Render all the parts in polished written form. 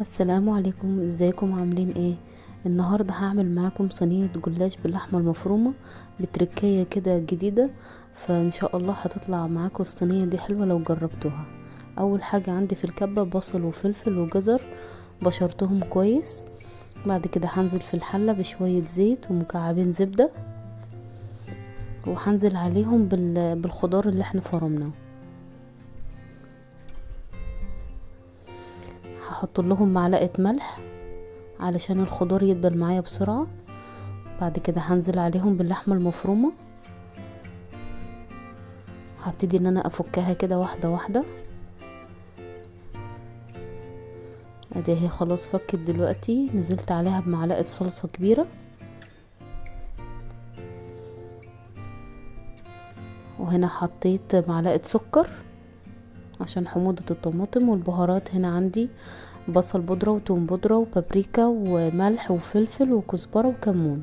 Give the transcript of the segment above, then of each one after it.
السلام عليكم، ازيكم عاملين ايه؟ النهارده هعمل معاكم صينيه جلاش باللحمه المفرومه بتركية كده جديده. فان شاء الله هتطلع معاكم الصينيه دي حلوه لو جربتوها. اول حاجه عندي في الكبه بصل وفلفل وجزر، بشرتهم كويس. بعد كده هنزل في الحله بشويه زيت ومكعبين زبده، وهنزل عليهم بالخضار اللي احنا فرمناه. هحط لهم معلقه ملح علشان الخضار يدبل معايا بسرعة. بعد كده هنزل عليهم باللحمة المفرومة، هبتدي ان انا افكها كده واحدة واحدة. ادي هي خلاص فكت. دلوقتي نزلت عليها بمعلقة صلصة كبيرة، وهنا حطيت معلقة سكر عشان حموضة الطماطم. والبهارات هنا عندي بصل بودرة وتوم بودرة وبابريكا وملح وفلفل وكزبرة وكمون.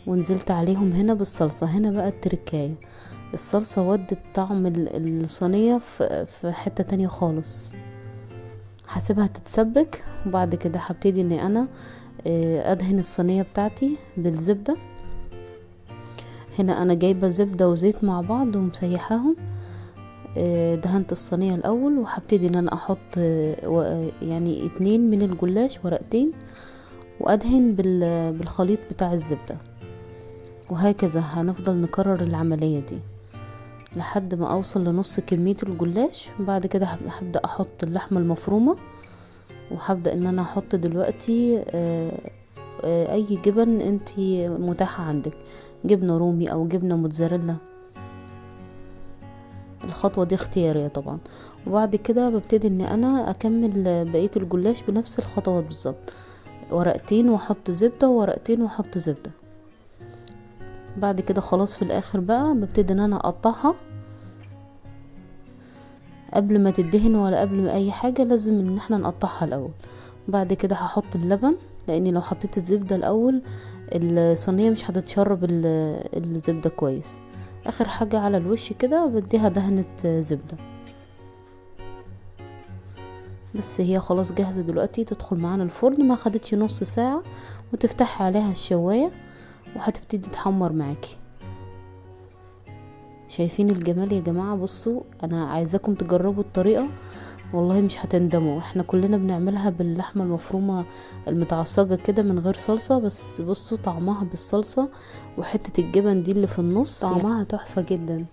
ونزلت عليهم هنا بالصلصة. هنا بقى التركاية، الصلصة ودت طعم الصينية في حتة تانية خالص. هسيبها تتسبك، وبعد كده هبتدي ان انا ادهن الصينية بتاعتي بالزبدة. هنا انا جايبة زبدة وزيت مع بعض ومسيحاهم. دهنت الصينية الاول، وهبتدي ان انا احط يعني 2 من الجلاش، ورقتين، وادهن بالخليط بتاع الزبدة. وهكذا هنفضل نكرر العملية دي لحد ما اوصل لنص كمية الجلاش. بعد كده هبدأ احط اللحمة المفرومة، وهبدأ ان انا احط دلوقتي اي جبن انتي متاحة عندك، جبنة رومي او جبنة موتزاريلا. الخطوة دي اختيارية طبعا. وبعد كده ببتدي ان انا اكمل بقية الجلاش بنفس الخطوات بالظبط، ورقتين واحط زبدة، وورقتين واحط زبدة. بعد كده خلاص في الاخر بقى ببتدي ان انا اقطعها قبل ما تدهن ولا قبل ما اي حاجة. لازم ان احنا نقطعها الاول. بعد كده هحط اللبن، لاني لو حطيت الزبدة الاول الصينية مش هتتشرب الزبدة كويس. اخر حاجة على الوش كده بديها دهنة زبدة. بس هي خلاص جاهزة دلوقتي تدخل معانا الفرن. ما خدتش نص ساعة وتفتحي عليها الشواية وهتبتدي تحمر معاكي. شايفين الجمال يا جماعة؟ بصوا، انا عايزاكم تجربوا الطريقة، والله مش هتندموا. احنا كلنا بنعملها باللحمة المفرومة المتعصجة كده من غير صلصة، بس بصوا طعمها بالصلصة وحتة الجبن دي اللي في النص طعمها تحفة جدا.